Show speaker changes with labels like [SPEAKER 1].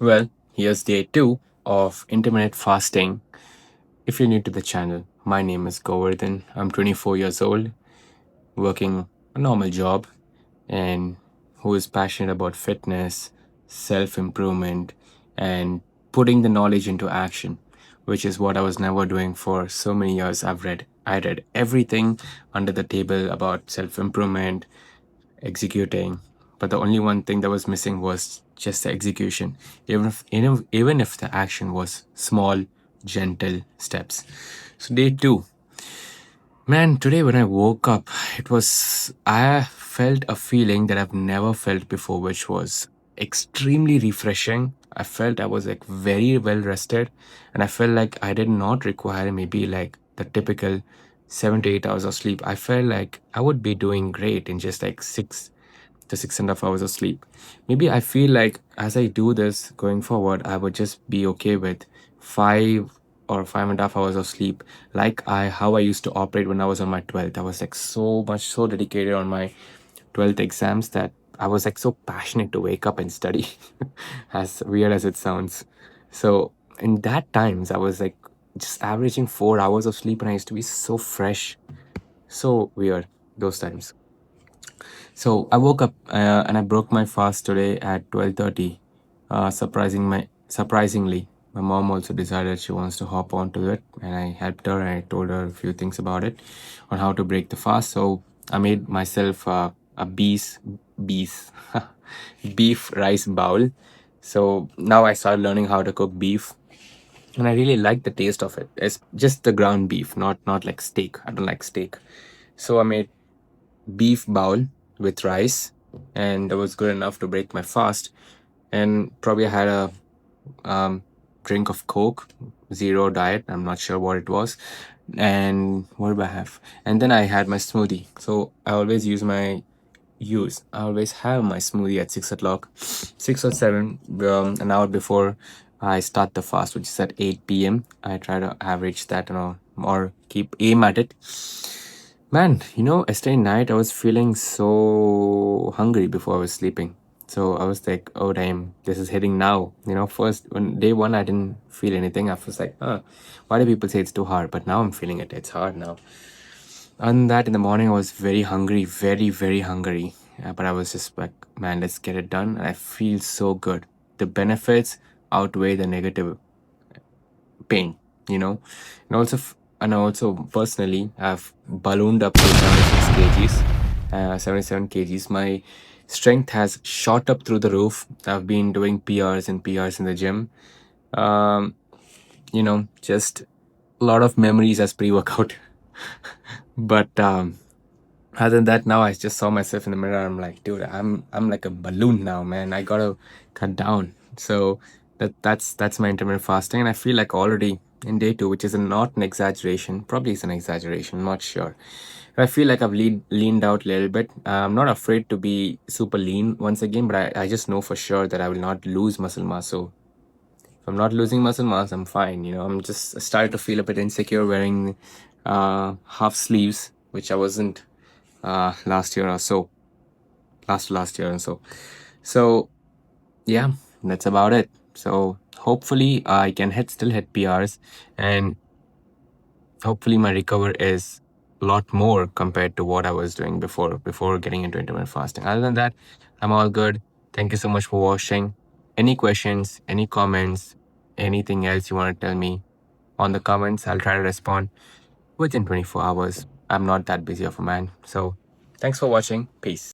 [SPEAKER 1] Well, here's day two of intermittent fasting. If you're new to the channel, my name is Govardhan. I'm 24 years old, working a normal job, and who is passionate about fitness, self improvement, and putting the knowledge into action, which is what I was never doing for so many years. I read everything under the table about self improvement, executing, but the only one thing that was missing was just the execution, even if the action was small, gentle steps. So day two, man, today when I woke up, I felt a feeling that I've never felt before, which was extremely refreshing. I felt I was like very well rested, and I felt like I did not require maybe like the typical 7 to 8 hours of sleep. I felt like I would be doing great in just like 6 to 6.5 hours of sleep. Maybe I feel like as I do this going forward, I would just be okay with 5 or 5.5 hours of sleep, like I how I used to operate when I was on my 12th. I was like so dedicated on my 12th exams that I was like so passionate to wake up and study, as weird as it sounds. So in that times, I was like just averaging 4 hours of sleep, and I used to be so fresh, so weird those times. So I woke up and I broke my fast today at 12:30. Surprisingly, my mom also decided she wants to hop onto it, and I helped her and I told her a few things about it, on how to break the fast. So I made myself a beef beef rice bowl. So now I started learning how to cook beef, and I really like the taste of it. It's just the ground beef, not like steak. I don't like steak. So I made beef bowl with rice, and that was good enough to break my fast. And probably I had a um, drink of Coke, zero diet. I'm not sure what it was. And what do I have? And then I had my smoothie. So I always have my smoothie at 6 o'clock, 6 or 7, an hour before I start the fast, which is at 8 p.m. I try to average that, or keep aim at it. Man, yesterday night I was feeling so hungry before I was sleeping. So I was like, oh damn, this is hitting now. First, on day one, I didn't feel anything. I was like, why do people say it's too hard? But now I'm feeling it. It's hard now. On that, in the morning, I was very hungry, very, very hungry. But I was just like, man, let's get it done. And I feel so good. The benefits outweigh the negative pain, you know. And also personally, I've ballooned up to 76 kgs, 77 kgs. My strength has shot up through the roof. I've been doing PRs and PRs in the gym. Um, just a lot of memories as pre-workout. But other than that, now I just saw myself in the mirror. I'm like, dude, I'm like a balloon now, man. I gotta cut down. So that's my intermittent fasting, and I feel like already in day two, which is not an exaggeration, probably is an exaggeration, I'm not sure. But I feel like I've leaned out a little bit. I'm not afraid to be super lean once again, but I just know for sure that I will not lose muscle mass. So if I'm not losing muscle mass, I'm fine. I'm just started to feel a bit insecure wearing half sleeves, which I wasn't last year or so, last year or so. So yeah, that's about it. So hopefully I can still hit PRs, and hopefully my recover is a lot more compared to what I was doing before getting into intermittent fasting. Other than that, I'm all good. Thank you so much for watching. Any questions, any comments, anything else you want to tell me on the comments, I'll try to respond within 24 hours. I'm not that busy of a man. So thanks for watching. Peace.